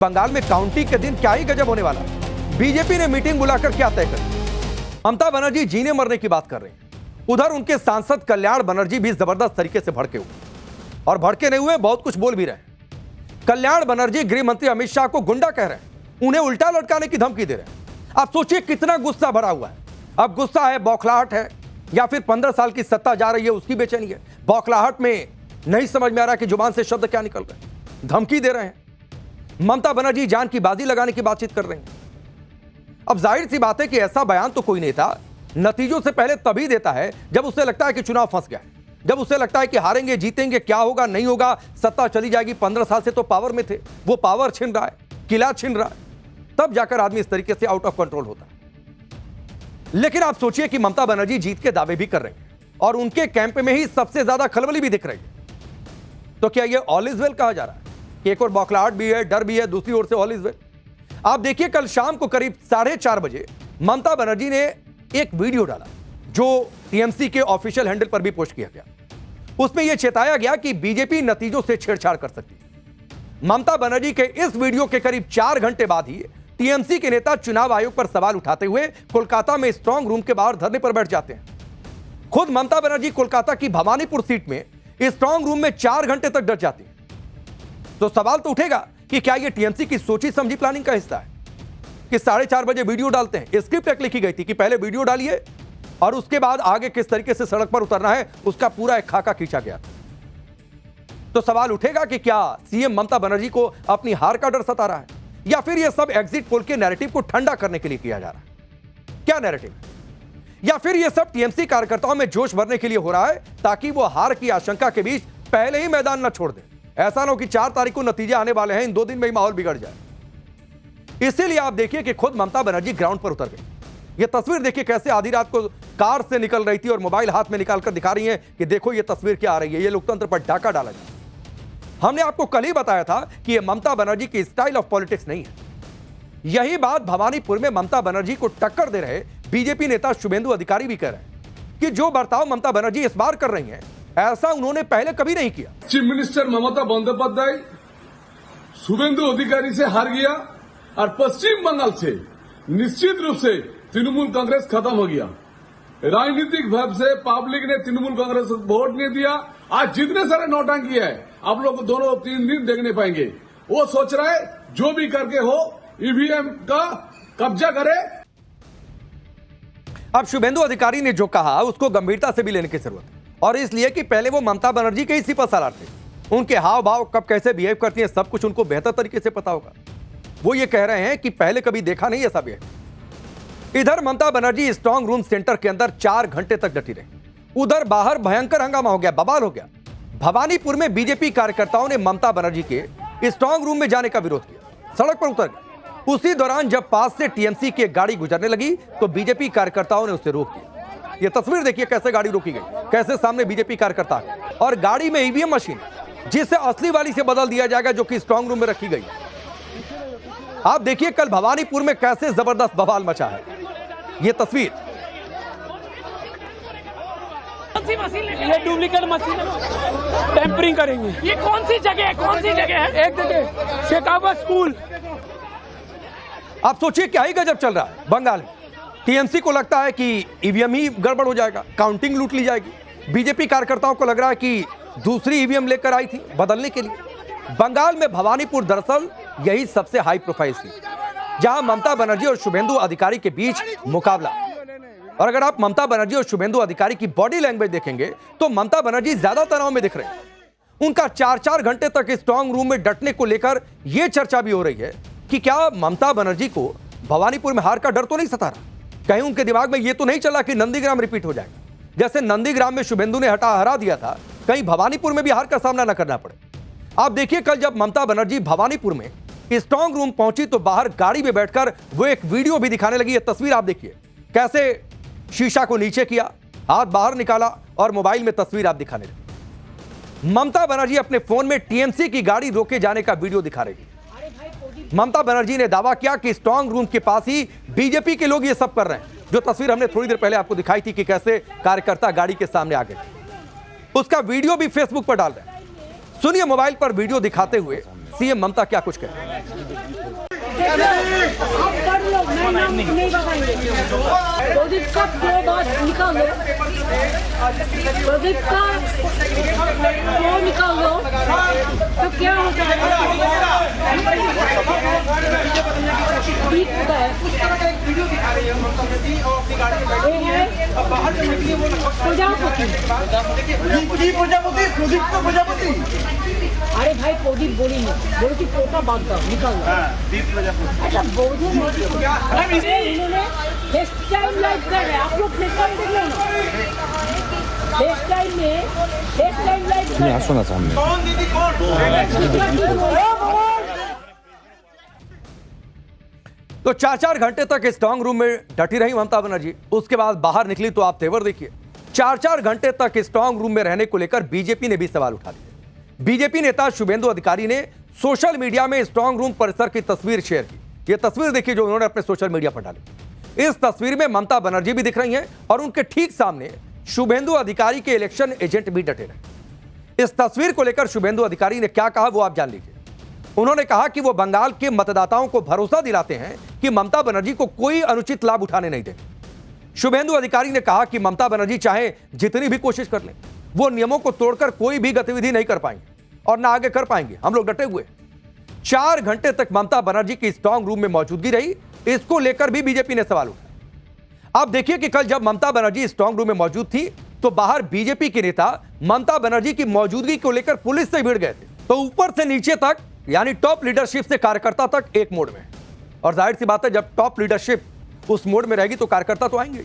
बंगाल में काउंटिंग के दिन क्या ही गजब होने वाला। बीजेपी ने मीटिंग बुलाकर क्या तय कर, ममता बनर्जी जीने मरने की बात कर रहे हैं। उधर उनके सांसद कल्याण बनर्जी भी जबरदस्त तरीके से भड़के हुए, और भड़के नहीं हुए, बहुत कुछ बोल भी रहे हैं। कल्याण बनर्जी गृह मंत्री अमित शाह को गुंडा कह रहे हैं, उन्हें उल्टा लटकाने की धमकी दे रहे हैं। आप सोचिए कितना गुस्सा भरा हुआ है। अब गुस्सा है, बौखलाहट है, या फिर 15 साल की सत्ता जा रही है उसकी बेचैनी है। बौखलाहट में नहीं समझ में आ रहा कि जुबान से शब्द क्या निकल रहे हैं। धमकी दे रहे हैं। ममता बनर्जी जान की बाजी लगाने की बातचीत कर रही हैं। अब जाहिर सी बात है कि ऐसा बयान तो कोई नेता नतीजों से पहले तभी देता है जब उसे लगता है कि चुनाव फंस गया है, जब उसे लगता है कि हारेंगे जीतेंगे, क्या होगा नहीं होगा, सत्ता चली जाएगी। 15 साल से तो पावर में थे, वो पावर छिन रहा है, किला छिन रहा है, तब जाकर आदमी इस तरीके से आउट ऑफ कंट्रोल होता है। लेकिन आप सोचिए कि ममता बनर्जी जीत के दावे भी कर रहे हैं और उनके कैंप में ही सबसे ज्यादा खलबली भी दिख रही है। तो क्या यह ऑल इज वेल कहा जा रहा है कि एक और बौखलाहट भी है, डर भी है, दूसरी ओर से ऑल इज वेल? आप देखिए, कल शाम को करीब 4:30 बजे ममता बनर्जी ने एक वीडियो डाला जो टीएमसी के ऑफिशियल हैंडल पर भी पोस्ट किया गया। उसमें यह चेताया गया कि बीजेपी नतीजों से छेड़छाड़ कर सकती है। ममता बनर्जी के इस वीडियो के करीब 4 घंटे बाद ही टीएमसी के नेता चुनाव आयोग पर सवाल उठाते हुए कोलकाता में स्ट्रांग रूम के बाहर धरने पर बैठ जाते हैं। खुद ममता बनर्जी कोलकाता की भवानीपुर सीट में स्ट्रांग रूम में 4 घंटे तक डट जाती है। तो सवाल तो उठेगा कि क्या यह टीएमसी की सोची समझी प्लानिंग का हिस्सा है कि 4:30 बजे वीडियो डालते हैं। स्क्रिप्ट एक लिखी गई थी कि पहले वीडियो डालिए और उसके बाद आगे किस तरीके से सड़क पर उतरना है उसका पूरा एक खाका खींचा गया। तो सवाल उठेगा कि क्या सीएम ममता बनर्जी को अपनी हार का डर सता रहा है, या फिर यह सब एग्जिट पोल के नैरेटिव को ठंडा करने के लिए किया जा रहा है? क्या नैरेटिव, या फिर यह सब टीएमसी कार्यकर्ताओं में जोश भरने के लिए हो रहा है ताकि वो हार की आशंका के बीच पहले ही मैदान न छोड़ दे? ऐसा ना हो कि 4 तारीख को नतीजे आने वाले हैं, इन 2 दिन में ही माहौल बिगड़ जाए। इसीलिए आप देखिए कि खुद ममता बनर्जी ग्राउंड पर उतर गई। यह तस्वीर देखिए कैसे आधी रात को कार से निकल रही थी और मोबाइल हाथ में निकालकर दिखा रही हैं कि देखो ये तस्वीर क्या आ रही है, ये लोकतंत्र पर डाका डाला जाए। हमने आपको कल ही बताया था कि यह ममता बनर्जी की स्टाइल ऑफ पॉलिटिक्स नहीं है। यही बात भवानीपुर में ममता बनर्जी को टक्कर दे रहे बीजेपी नेता शुभेंदु अधिकारी भी कह रहे हैं कि जो बर्ताव ममता बनर्जी इस बार कर रही हैं ऐसा उन्होंने पहले कभी नहीं किया। चीफ मिनिस्टर ममता बंदोपाध्याय शुभेंदु अधिकारी से हार गया और पश्चिम बंगाल से निश्चित रूप से तृणमूल कांग्रेस खत्म हो गया। राजनीतिक भाव से पब्लिक ने तृणमूल कांग्रेस को वोट नहीं दिया। आज जितने सारे नौटंकी है आप लोग 2-3 दिन देखने पाएंगे। वो सोच रहा है जो भी करके हो ईवीएम का कब्जा करे। अब शुभेंदु अधिकारी ने जो कहा उसको गंभीरता से भी लेने की जरूरत है, और इसलिए कि पहले वो ममता बनर्जी के ही सिपहसालार थे। उनके हाव भाव कब कैसे बिहेव करती हैं सब कुछ उनको बेहतर तरीके से पता होगा। वो ये कह रहे हैं कि पहले कभी देखा नहीं ऐसा बिहेव। इधर Mamata Banerjee strong room centre के अंदर 4 घंटे तक डटी रही, उधर बाहर भयंकर हंगामा हो गया, बवाल हो गया। भवानीपुर में बीजेपी कार्यकर्ताओं ने ममता बनर्जी के स्ट्रांग रूम में जाने का विरोध किया, सड़क पर उतर गए। उसी दौरान जब पास से टीएमसी की एक गाड़ी गुजरने लगी तो बीजेपी कार्यकर्ताओं ने उसे रोक दिया। ये तस्वीर देखिए कैसे गाड़ी रोकी गई, कैसे सामने बीजेपी कार्यकर्ता है और गाड़ी में ईवीएम मशीन जिसे असली वाली से बदल दिया जाएगा जो कि स्ट्रांग रूम में रखी गई। आप देखिए कल भवानीपुर में कैसे जबरदस्त बवाल मचा है। ये तस्वीर, ये डुप्लीकेट मशीन टेम्परिंग करेंगे। ये कौन सी जगह है, कौन सी जगह है? एक जगह शेखावत स्कूल। आप सोचिए क्या ही गजब चल रहा है बंगाल में। टीएमसी को लगता है कि ईवीएम ही गड़बड़ हो जाएगा, काउंटिंग लूट ली जाएगी। बीजेपी कार्यकर्ताओं को लग रहा है कि दूसरी ईवीएम लेकर आई थी बदलने के लिए। बंगाल में भवानीपुर दरअसल यही सबसे हाई प्रोफाइल सीट जहां ममता बनर्जी और शुभेंदु अधिकारी के बीच मुकाबला। और अगर आप ममता बनर्जी और शुभेंदु अधिकारी की बॉडी लैंग्वेज देखेंगे तो ममता बनर्जी ज्यादा तनाव में दिख रहे हैं। उनका 4-4 घंटे तक स्ट्रांग रूम में डटने को लेकर यह चर्चा भी हो रही है कि क्या ममता बनर्जी को भवानीपुर में हार का डर तो नहीं सता रहा? कहीं उनके दिमाग में यह तो नहीं चला कि नंदीग्राम रिपीट हो जाएगा? जैसे नंदीग्राम में शुभेंदु ने हरा दिया था, कहीं भवानीपुर में भी हार का सामना न करना पड़े। आप देखिए कल जब ममता बनर्जी भवानीपुर में स्ट्रांग रूम पहुंची तो बाहर गाड़ी में बैठकर वो एक वीडियो भी दिखाने लगी। यह तस्वीर आप देखिए कैसे शीशा को नीचे किया, हाथ बाहर निकाला और मोबाइल में तस्वीर आप दिखाने लगी। ममता बनर्जी अपने फोन में टीएमसी की गाड़ी रोके जाने का वीडियो दिखा रही है। ममता बनर्जी ने दावा किया कि स्ट्रांग रूम के पास ही बीजेपी के लोग ये सब कर रहे हैं। जो तस्वीर हमने थोड़ी देर पहले आपको दिखाई थी कि कैसे कार्यकर्ता गाड़ी के सामने आ गए, उसका वीडियो भी फेसबुक पर डाल रहे हैं। सुनिए मोबाइल पर वीडियो दिखाते हुए सीएम ममता क्या कुछ कह रहे हैं। आप पढ़ लो, मैं नाम नहीं बताएंगे। प्रदीप का प्रो बात निकालो, प्रदीप का प्रो निकालो, तो क्या होता है? ठीक होता है। ये है प्रजापति। अरे भाई प्रदीप बोली नहीं, बोलो कि पोता बात का निकाल लो। अच्छा बोझे उन्होंने फेस टाइम लाइव कर रहे हैं, आप लोग फेस टाइम देख लो ना। फेस टाइम लाइव कर रहे हैं। सुना सामने तो 4-4 घंटे तक स्ट्रांग रूम में डटी रही ममता बनर्जी। उसके बाद बाहर निकली तो आप तेवर देखिए। 4-4 घंटे तक स्ट्रांग रूम में रहने को लेकर बीजेपी ने भी सवाल उठा दिए। बीजेपी नेता शुभेंदु अधिकारी ने सोशल मीडिया में स्ट्रांग रूम परिसर की तस्वीर शेयर की। यह तस्वीर देखिए जो उन्होंने अपने सोशल मीडिया पर डाली। इस तस्वीर में ममता बनर्जी भी दिख रही हैं और उनके ठीक सामने शुभेंदु अधिकारी के इलेक्शन एजेंट भी डटे रहे। इस तस्वीर को लेकर शुभेंदु अधिकारी ने क्या कहा वो आप जान लीजिए। उन्होंने कहा कि वो बंगाल के मतदाताओं को भरोसा दिलाते हैं कि ममता बनर्जी को कोई अनुचित लाभ उठाने नहीं देंगे। शुभेंदु अधिकारी ने कहा कि ममता बनर्जी चाहे जितनी भी कोशिश कर लें, वो नियमों को तोड़कर कोई भी गतिविधि नहीं कर पाएंगे और ना आगे कर पाएंगे। हम लोग डटे हुए। 4 घंटे तक ममता बनर्जी की स्ट्रांग रूम में मौजूदगी रही। इसको लेकर भी बीजेपी ने सवाल उठाया। अब देखिए कि कल जब ममता बनर्जी स्ट्रांग रूम में मौजूद थी तो बाहर बीजेपी के नेता ममता बनर्जी की मौजूदगी को लेकर पुलिस से भिड़ गए थे। तो ऊपर से नीचे तक यानी टॉप लीडरशिप से कार्यकर्ता तक एक मोड में। और जाहिर सी बात है जब टॉप लीडरशिप उस मोड में रहेगी तो कार्यकर्ता तो आएंगे।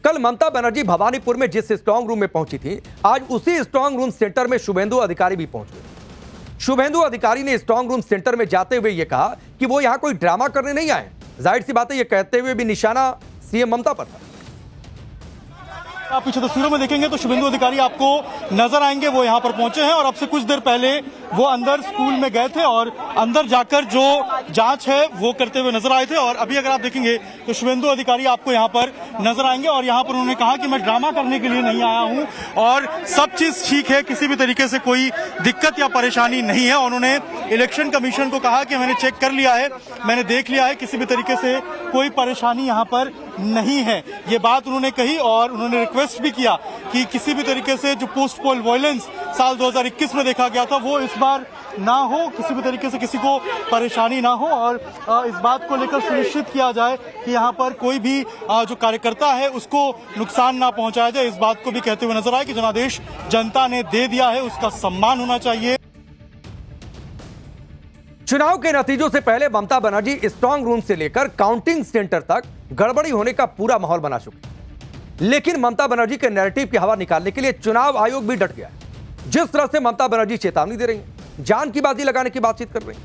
कल ममता बनर्जी भवानीपुर में जिस स्ट्रांग रूम में पहुंची थी, आज उसी स्ट्रांग रूम सेंटर में शुभेंदु अधिकारी भी पहुंच गए। शुभेंदु अधिकारी ने स्ट्रांग रूम सेंटर में जाते हुए यह कहा कि वो यहां कोई ड्रामा करने नहीं आए। जाहिर सी बात है, यह कहते हुए भी निशाना सीएम ममता पर था। आप पीछे तस्वीरों में देखेंगे तो शुभेंदु अधिकारी आपको नजर आएंगे। वो यहाँ पर पहुंचे हैं और अब से कुछ देर पहले वो अंदर स्कूल में गए थे और अंदर जाकर जो जांच है वो करते हुए नजर आए थे। और अभी अगर आप देखेंगे तो शुभेंदु अधिकारी आपको यहाँ पर नजर आएंगे और यहाँ पर उन्होंने कहा कि मैं ड्रामा करने के लिए नहीं आया हूँ और सब चीज ठीक है, किसी भी तरीके से कोई दिक्कत या परेशानी नहीं है। उन्होंने इलेक्शन कमीशन को कहा कि मैंने चेक कर लिया है, मैंने देख लिया है, किसी भी तरीके से कोई परेशानी यहाँ पर नहीं है, ये बात उन्होंने कही। और उन्होंने रिक्वेस्ट भी किया कि किसी भी तरीके से जो पोस्ट पोल वायलेंस साल 2021 में देखा गया था वो इस बार ना हो, किसी भी तरीके से किसी को परेशानी ना हो और इस बात को लेकर सुनिश्चित किया जाए कि यहाँ पर कोई भी जो कार्यकर्ता है उसको नुकसान ना पहुंचाया जाए। इस बात को भी कहते हुए नजर आए कि जनादेश जनता ने दे दिया है उसका सम्मान होना चाहिए। चुनाव के नतीजों से पहले ममता बनर्जी स्ट्रांग रूम से लेकर काउंटिंग सेंटर तक गड़बड़ी होने का पूरा माहौल बना चुकी। लेकिन ममता बनर्जी के नैरेटिव की हवा निकालने के लिए चुनाव आयोग भी डट गया है। जिस तरह से ममता बनर्जी चेतावनी दे रही हैं, जान की बाजी लगाने की बातचीत कर रही हैं,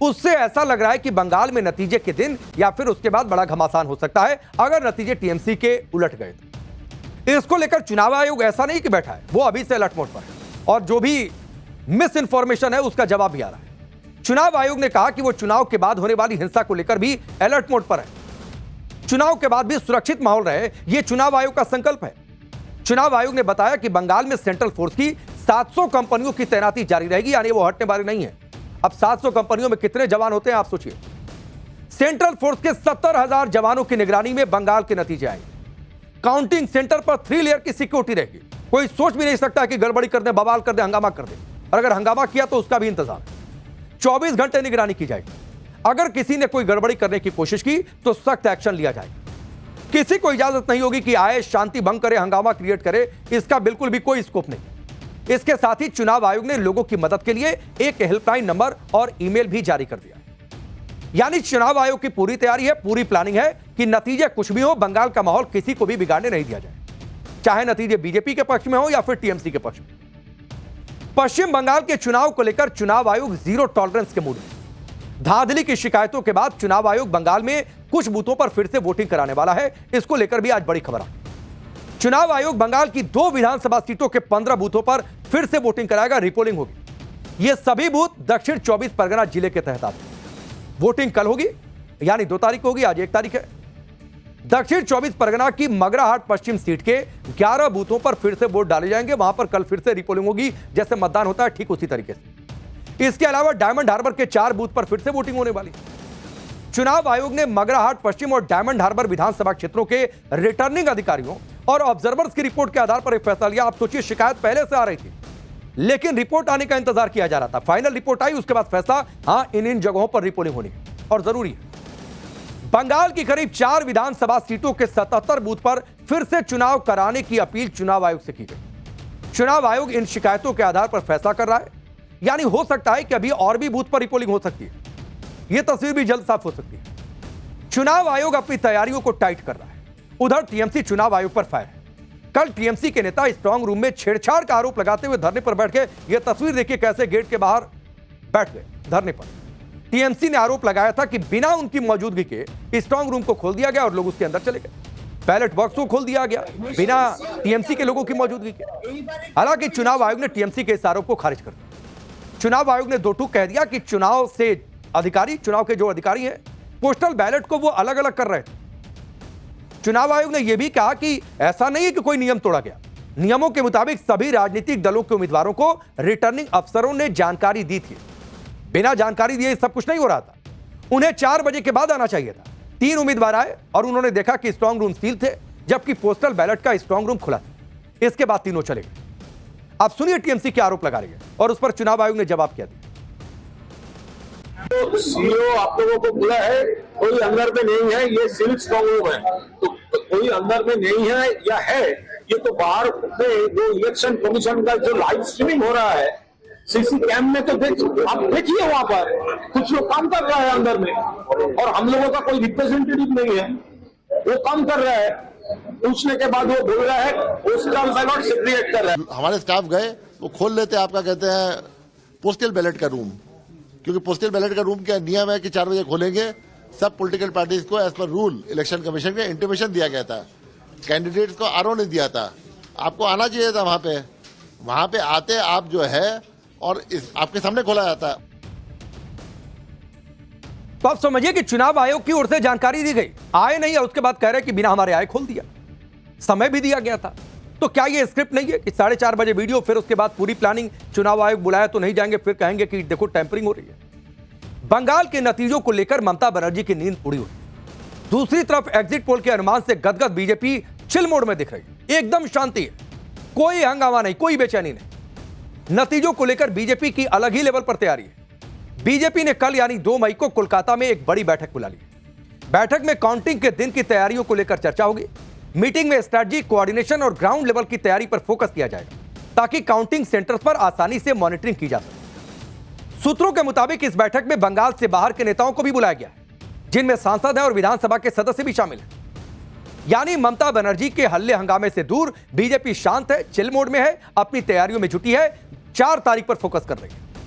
उससे ऐसा लग रहा है कि बंगाल में नतीजे के दिन या फिर उसके बाद बड़ा घमासान हो सकता है अगर नतीजे टीएमसी के उलट गए तो। इसको लेकर चुनाव आयोग ऐसा नहीं कि बैठा है, वो अभी से अलर्ट मोड पर है और जो भी मिस इंफॉर्मेशन है उसका जवाब भी आ रहा है। चुनाव आयोग ने कहा कि वो चुनाव के बाद होने वाली हिंसा को लेकर भी अलर्ट मोड पर है। चुनाव के बाद भी सुरक्षित माहौल रहे, यह चुनाव आयोग का संकल्प है। चुनाव आयोग ने बताया कि बंगाल में सेंट्रल फोर्स की 700 कंपनियों की तैनाती जारी रहेगी, यानी वो हटने वाली नहीं है। अब 700 कंपनियों में कितने जवान होते हैं आप सोचिए। सेंट्रल फोर्स के 70,000 जवानों की निगरानी में बंगाल के नतीजे आएंगे। काउंटिंग सेंटर पर 3 लेयर की सिक्योरिटी रहेगी। कोई सोच भी नहीं सकता कि गड़बड़ी कर दे, बवाल कर दे, हंगामा कर दे, और अगर हंगामा किया तो उसका भी इंतजाम। 24 घंटे निगरानी की जाएगी। अगर किसी ने कोई गड़बड़ी करने की कोशिश की तो सख्त एक्शन लिया जाएगा। किसी को इजाजत नहीं होगी कि आए, शांति भंग करे, हंगामा क्रिएट करे, इसका बिल्कुल भी कोई स्कोप नहीं। इसके साथ ही चुनाव आयोग ने लोगों की मदद के लिए एक हेल्पलाइन नंबर और ईमेल भी जारी कर दिया। यानी चुनाव आयोग की पूरी तैयारी है, पूरी प्लानिंग है कि नतीजे कुछ भी हो, बंगाल का माहौल किसी को भी बिगाड़ने नहीं दिया जाए, चाहे नतीजे बीजेपी के पक्ष में हो या फिर टीएमसी के पक्ष में। पश्चिम बंगाल के चुनाव को लेकर चुनाव आयोग जीरो टॉलरेंस के मूड में। धांधली की शिकायतों के बाद चुनाव आयोग बंगाल में कुछ बूथों पर फिर से वोटिंग कराने वाला है। इसको लेकर भी आज बड़ी खबर आई। चुनाव आयोग बंगाल की 2 विधानसभा सीटों के 15 बूथों पर फिर से वोटिंग कराएगा, रिपोलिंग होगी। ये सभी बूथ दक्षिण 24 परगना जिले के तहत आते हैं। वोटिंग कल होगी, यानी 2 तारीख होगी, आज 1 तारीख है। दक्षिण 24 परगना की मगराहाट पश्चिम सीट के 11 बूथों पर फिर से वोट डाले जाएंगे। वहां पर कल फिर से रिपोलिंग होगी, जैसे मतदान होता है ठीक उसी तरीके से। इसके अलावा डायमंड हार्बर के 4 बूथ पर फिर से वोटिंग होने वाली है। चुनाव आयोग ने मगराहाट पश्चिम और डायमंड हार्बर विधानसभा क्षेत्रों के रिटर्निंग अधिकारियों और ऑब्जर्वर्स की रिपोर्ट के आधार पर एक फैसला लिया। आप सोचिए, शिकायत पहले से आ रही थी, लेकिन रिपोर्ट आने का इंतजार किया जा रहा था। फाइनल रिपोर्ट आई, उसके बाद फैसला, हां इन जगहों पर रिपोलिंग होनी है और जरूरी है। बंगाल की करीब 4 विधानसभा सीटों के 77 बूथ पर फिर से चुनाव कराने की अपील चुनाव आयोग से की गई। चुनाव आयोग इन शिकायतों के आधार पर फैसला कर रहा है, यानी हो सकता है कि अभी और भी बूथ पर रिपोलिंग हो सकती है। यह तस्वीर भी जल्द साफ हो सकती है। चुनाव आयोग अपनी तैयारियों को टाइट कर रहा है। उधर टीएमसी चुनाव आयोग पर फायर है। कल टीएमसी के नेता स्ट्रांग रूम में छेड़छाड़ का आरोप लगाते हुए धरने पर बैठ गए। यह तस्वीर देखिए, कैसे गेट के बाहर बैठ गए धरने पर। टीएमसी ने आरोप लगाया था कि बिना उनकी मौजूदगी के स्ट्रांग रूम को खोल दिया गया और लोग उसके अंदर चले गए। बैलेट बॉक्स को खोल दिया गया बिना टीएमसी के लोगों की मौजूदगी के। हालांकि चुनाव आयोग ने टीएमसी के इस आरोप को खारिज कर दिया। चुनाव आयोग ने दो टूक कह दिया कि चुनाव के जो अधिकारी हैं, पोस्टल बैलेट को वो अलग अलग कर रहे थे। चुनाव आयोग ने यह भी कहा कि ऐसा नहीं है कि कोई नियम तोड़ा गया। नियमों के मुताबिक सभी राजनीतिक दलों के उम्मीदवारों को रिटर्निंग अफसरों ने जानकारी दी थी। बिना जानकारी दिए सब कुछ नहीं हो रहा था। उन्हें 4 बजे के बाद आना चाहिए था। 3 उम्मीदवार आए और उन्होंने देखा कि स्ट्रांग रूम सील थे, जबकि पोस्टल बैलेट का स्ट्रांग रूम खुला था। इसके बाद तीनों चले गए। आप सुनिए टीएमसी के आरोप लगा रही है और उस पर चुनाव आयोग ने जवाब क्या दिया। तो सीओ आप लोगों को बोला है, कोई अंदर में नहीं है, ये सिर्फ स्ट्रांग रूम है। तो कोई अंदर में नहीं है या है, ये तो बाहर में जो इलेक्शन कमीशन का जो लाइव स्ट्रीमिंग हो रहा है सीसी कैम में, तो आप देखिए वहां पर कुछ लोग काम कर रहा है अंदर में, और हम लोगों का कोई रिप्रेजेंटेटिव नहीं है, वो काम कर रहा है। पूछने के बाद वो बोल रहा है पोस्टल बैलेट सेग्रीगेट कर रहा है। हमारे स्टाफ गए, वो खोल लेते आपका कहते हैं पोस्टल बैलेट का रूम, क्योंकि पोस्टल बैलेट का रूम का नियम है कि 4 बजे खोलेंगे। सब पॉलिटिकल पार्टीज को as per rule election commission के इंटीमेशन दिया गया था। कैंडिडेट्स को आरओ ने दिया था, आपको आना चाहिए था वहां पे आते आप जो है और आपके सामने खोला जाता। तो आप समझिए कि चुनाव आयोग की ओर से जानकारी दी गई, आए नहीं और उसके बाद कह रहे कि बिना हमारे आए खोल दिया। समय भी दिया गया था। तो क्या ये स्क्रिप्ट नहीं है कि 4:30 बजे वीडियो, फिर उसके बाद पूरी प्लानिंग, चुनाव आयोग बुलाया तो नहीं जाएंगे, फिर कहेंगे कि देखो टैंपरिंग हो रही है। बंगाल के नतीजों को लेकर ममता बनर्जी की नींद उड़ी हुई। दूसरी तरफ एग्जिट पोल के अनुमान से गदगद बीजेपी चिल मोड में दिख रही है। एकदम शांति है, कोई हंगामा नहीं, कोई बेचैनी नहीं। नतीजों को लेकर बीजेपी की अलग ही लेवल पर तैयारी है। बीजेपी ने कल यानी 2 मई को कोलकाता में एक बड़ी बैठक बुला ली। बैठक में काउंटिंग के दिन की तैयारियों को लेकर चर्चा होगी। मीटिंग में स्ट्रेटजी, कोऑर्डिनेशन और ग्राउंड लेवल की तैयारी पर फोकस किया जाएगा, ताकि काउंटिंग सेंटर्स पर आसानी से मॉनिटरिंग की जा सके। सूत्रों के मुताबिक इस बैठक में बंगाल से बाहर के नेताओं को भी बुलाया गया है, जिनमें सांसद हैं और विधानसभा के सदस्य भी शामिल हैं। यानी ममता बनर्जी के हल्ले हंगामे से दूर बीजेपी शांत है, चिल मोड में है, अपनी तैयारियों में जुटी है, 4 तारीख पर फोकस कर रही है।